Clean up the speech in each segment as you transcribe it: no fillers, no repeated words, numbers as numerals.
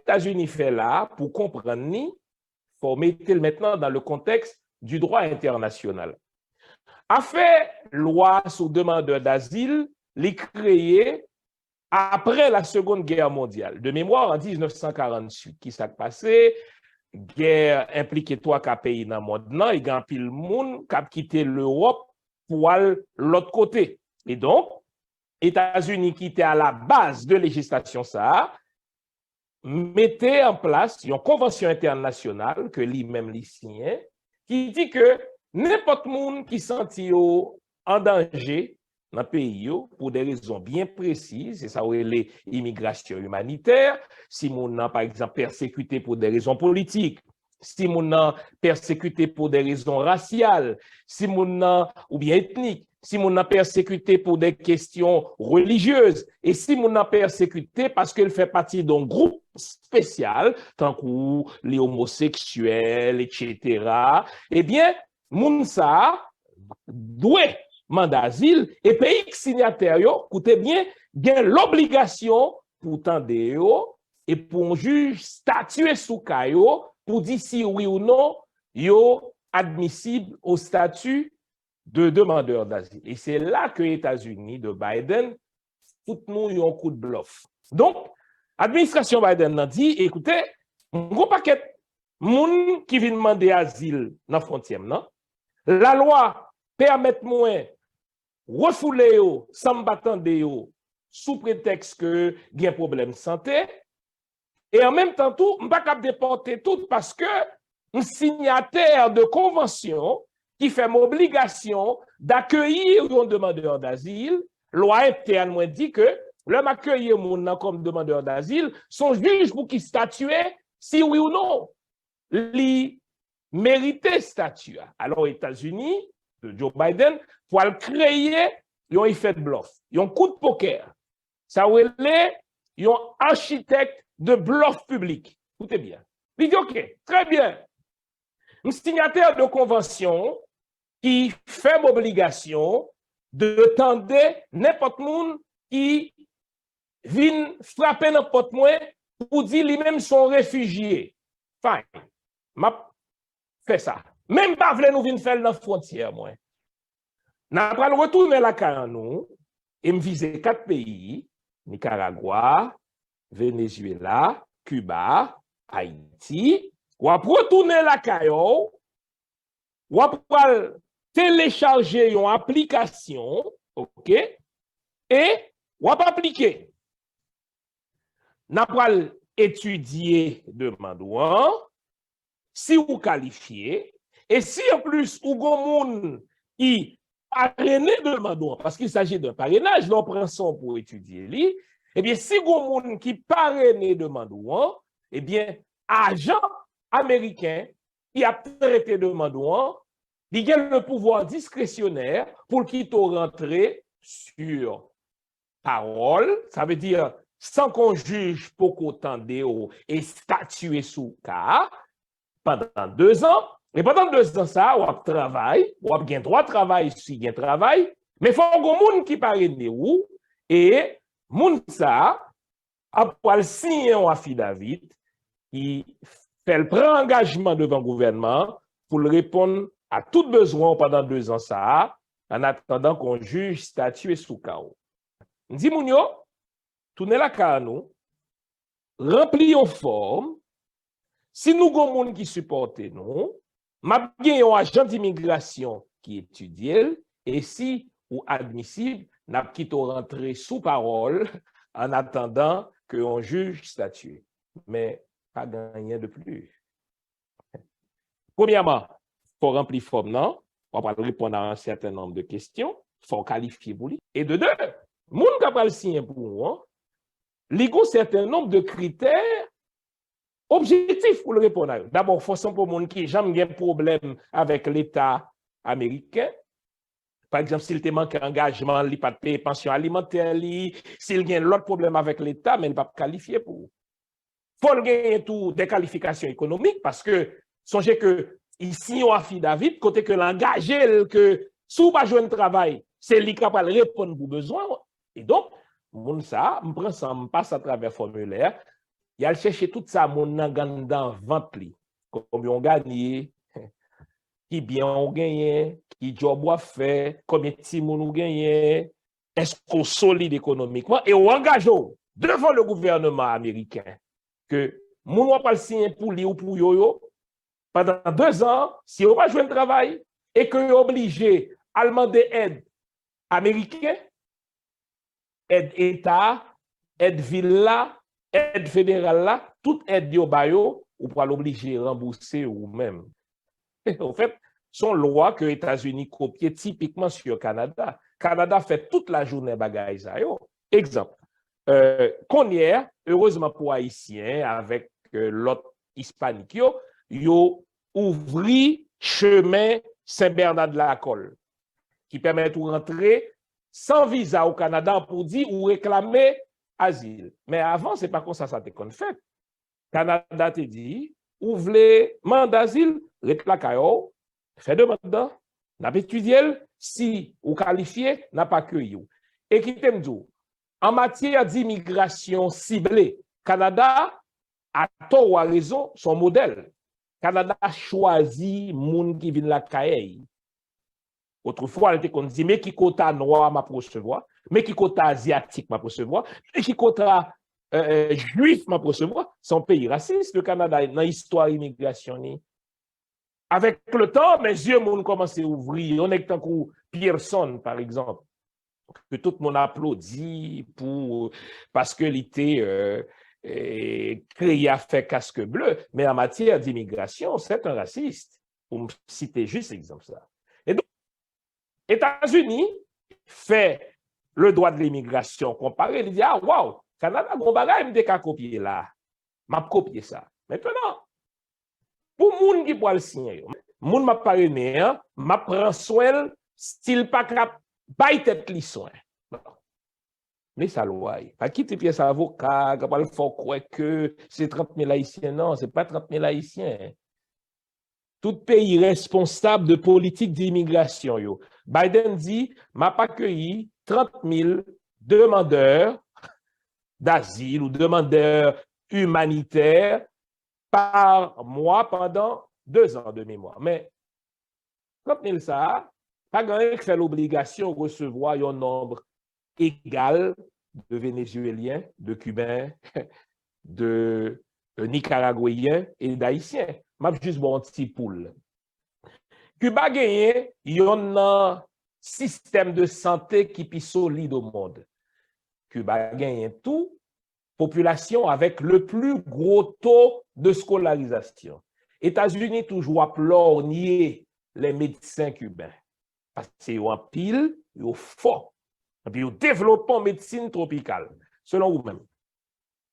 États-Unis fait là, pour comprendre, il faut mettre maintenant dans le contexte du droit international. A fait loi sous demandeur d'asile, les créé après la Seconde Guerre mondiale. De mémoire, en 1948, qui s'est passé, guerre impliquée trois pays dans le monde, il y a un pile monde qui a quitté l'Europe pour aller l'autre côté. Et donc, États-Unis qui étaient à la base de législation ça, mettait en place une convention internationale que lui-même lui signait, qui dit que n'importe monde qui senti en danger dans le pays pour des raisons bien précises, c'est ça où les immigrations humanitaires, si mon par exemple persécuté pour des raisons politiques, si mon persécuté pour des raisons raciales, si mon ou bien ethniques, si mon persécuté pour des questions religieuses, et si mon persécuté parce qu'elle fait partie d'un groupe spécial, tant que les homosexuels, etc., eh bien, moun sa doit mandat d'asile et pays signataires, écoutez bien, gain l'obligation pour tendre et pour un juge statuer sous caillou pour dire si oui ou non, yo admissible au statut de demandeur d'asile. Et c'est là que les États-Unis de Biden foutent nous un coup de bluff. Donc, l'administration Biden a dit, écoutez, un gros paquet de gens qui viennent demander asile dans la frontière, non? La loi permet moins refouler sans m'attendre sous prétexte que il y a un problème de santé. Et en même temps, tout, je ne peux pas déporter tout parce que un signataire de convention qui fait m'obligation d'accueillir un demandeur d'asile, loi interne dit que l'homme accueillir mon comme demandeur d'asile, son juge pour qu'il statue si oui ou non, il mérite statut. Alors, aux États-Unis, de Joe Biden, pour créer un effet de bluff, un coup de poker. Ça veut dire un architecte de bluff public. Écoutez bien. Il dit, OK, très bien. Un signataire de convention qui fait m'obligation de tendre n'importe monde qui vient frapper n'importe moi pour dire lui-même son réfugié. Fine. M'a fait ça. Même pas voulu nous venir faire dans la frontière, moi. N'a pas retourner la carrière nous et me viser 4 pays, Nicaragua, Venezuela, Cuba, Haïti, ou à retourner la carrière, ou à télécharger une application, OK, et ou à appliquer. N'a pas étudier demandant, si vous qualifiez, et si en plus, ou gon qui parrainé demandant, parce qu'il s'agit d'un parrainage, l'on prend son pour étudier lui, eh bien, si gon qui parrainé demandant, eh bien, agent américain qui a traité demandant, il a le pouvoir discrétionnaire pour qu'il te rentre sur parole, ça veut dire sans qu'on juge pour qu'on tende et statuer sous cas pendant 2 ans. Et pendant 2 ans, ça, on travaille, on a bien droit de travail si il y a travail, mais il faut que les gens qui parlent de où, et moun ça, après signer un affidavit qui fait le pré-engagement devant le gouvernement pour répondre à tout besoin pendant 2 ans, ça, en attendant qu'on juge statuer sous chaos. Ndi moun yo, tournez la ka nous, remplis une forme, si nous avons des gens qui supportent nous, m'a bien un agent d'immigration qui étudie, et si ou admissible, n'a quitté rentrer sous parole en attendant qu'on juge statue. Mais pas gagné de plus. Premièrement, il faut remplir forme, non? On va répondre à un certain nombre de questions, il faut qualifier pour lui. Et de deux, moun qui va le signer pour moi, il y a un certain nombre de critères objectifs pour le répondre à eux. D'abord, il faut savoir pour moun qui jamais un problème avec l'État américain. Par exemple, s'il te manque engagement, il n'a pas de payer pension alimentaire, s'il y a l'autre problème avec l'État, mais il ne va pas qualifier pour. Il faut gagner tout des qualifications économiques parce que songez que ici on a affidavit côté que l'engagé que sous pas jouer de travail, c'est lui capable de répondre aux besoins. Et donc, moun ça, me prend ça, me passe à travers formulaire. il a cherché tout ça, mon nan dans vente li. Combien on gagne, qui bien on gagne, qui job on fait, combien de petits moun on gagne, est-ce qu'on solide économiquement et on engage devant le gouvernement américain que moun on pas signer pour lui ou pour yo pendant 2 ans, si on va jouer un travail et que est obligé à demander aide américaine, aide État, aide ville, aide fédérale, toute aide yo bayo, ou pour l'obliger à rembourser ou même. En fait, son loi que les États-Unis copient typiquement sur le Canada. Canada fait toute la journée bagaille ça yo. Exemple, qu'on hier, heureusement pour Haïtiens, avec l'autre hispanique, yo ouvri chemin Saint-Bernard-de-la-Colle, qui permet de rentrer sans visa au Canada pour dire ou réclamer asile. Mais avant, ce n'est pas comme ça te qu'on fait. Canada te dit, ou voulez mandat d'asile, réclamez, fait demande, n'a pas étudié, si ou qualifié, n'a pas accueilli. Et qui t'aime dit, en matière d'immigration ciblée, Canada a tort ou a raison son modèle. Canada a choisi moun qui vient la caille. Autrefois, elle était qu'on dit, mais qui quota noir m'a recevoir, mais qui quota asiatique m'a recevoir, mais qui quota juif m'a recevoir. C'est un pays raciste, le Canada, dans l'histoire immigration. Avec le temps, mes yeux m'ont commencé à ouvrir. On est tant que Pearson, par exemple, que tout le monde applaudit parce que l'été créé à faire casque bleu, mais en matière d'immigration, c'est un raciste. Pour me citer juste exemple ça. Et donc, États-Unis fait le droit de l'immigration comparé, il dit, ah, waouh, Canada, bon bagage, il m'a copié là. M'a copié ça. Maintenant, pour moun qui peut le signer, moun m'a parrainé, m'a prend soin, style pas cap, bail tête li soin. Mais ça loi, pas quitter pièce avocat, qui va faire croire que c'est 30 000 haïtiens. Non, c'est pas 30 000 haïtiens. Tout pays responsable de politique d'immigration, yo. Biden dit, m'a pas accueilli 30 000 demandeurs d'asile ou demandeurs humanitaires par mois pendant 2 ans de mémoire. Mais 30 000 ça, pas grand qui fait l'obligation de recevoir un nombre égal de Vénézuéliens, de Cubains, de Nicaraguayens et d'Haïtiens. Je vais juste bon petit poule. Cuba gagne, il y a un système de santé qui est solide au monde. Cuba gagne tout, population avec le plus gros taux de scolarisation. États-Unis toujours applaudent nier les médecins cubains. Parce qu'ils ont pile, ils ont fort. Et puis, ils développent une médecine tropicale. Selon vous-même,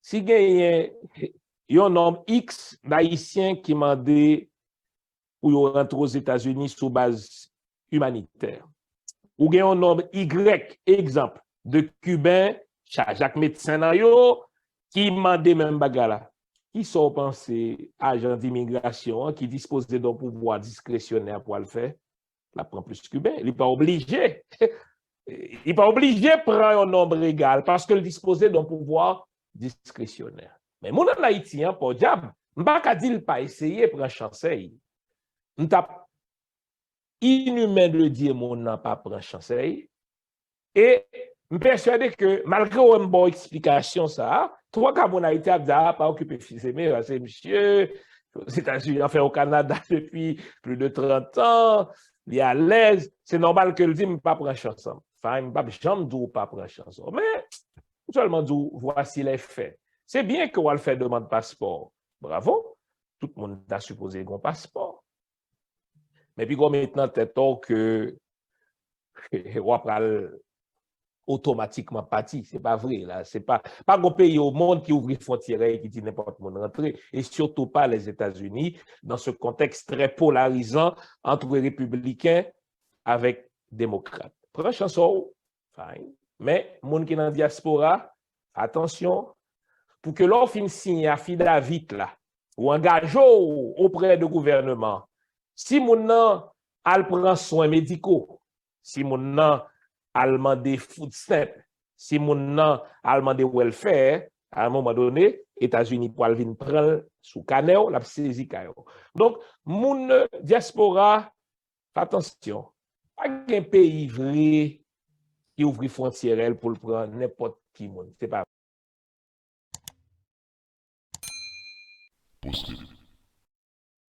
si il y a un nombre X d'Haïtiens qui demandent pour rentrer aux États-Unis sous base humanitaire, ou il y a un nombre Y, exemple, de Cubains, chaque médecin qui demandent même bagala, qui sont pensés agents d'immigration, qui disposent d'un pouvoir discrétionnaire pour le faire, la prend plus Cubain. Il n'est pas obligé. Il n'est pas obligé de prendre un nombre égal parce qu'il disposait d'un pouvoir discrétionnaire. Mais mon haïtien, pour diable, je ne vais pas dire pas essayer de prendre chance. Je suis inhumain de dire mon n'a pas prendre chance. Et je suis persuadé que malgré une bonne explication, ça, toi, quand mon Haïti a pas occupé fils aimé, c'est monsieur, aux États-Unis, enfin au Canada depuis plus de 30 ans, il est à l'aise, c'est normal que le dit, je ne pas prendre chance. Enfin, je ne pas jamais dire pas prendre chance. Mais, seulement dire, voici les faits. C'est bien qu'on va le faire demande passeport. Bravo. Tout le monde a supposé qu'on passeport. Mais puis, comme maintenant, c'est tôt que on va automatiquement parti. C'est pas vrai, là. C'est pas un pays au monde qui ouvre les frontières et qui dit n'importe où rentrer. Et surtout pas les États-Unis, dans ce contexte très polarisant entre républicains avec démocrates. Prends chanson, fine. Mais, monde qui est dans la diaspora, attention, pour que l'on finisse signer affidavit là, ou engage auprès du gouvernement, si mon nom al prend soins médicaux, si mon nom al demander food stamp, si mon nom al demander welfare, à un moment donné, États-Unis pour venir prendre sous caneo, la saisi kayo. Donc, moun diaspora, attention, pas un pays vrai qui ouvre frontière pour le prendre n'importe qui monde. C'est pas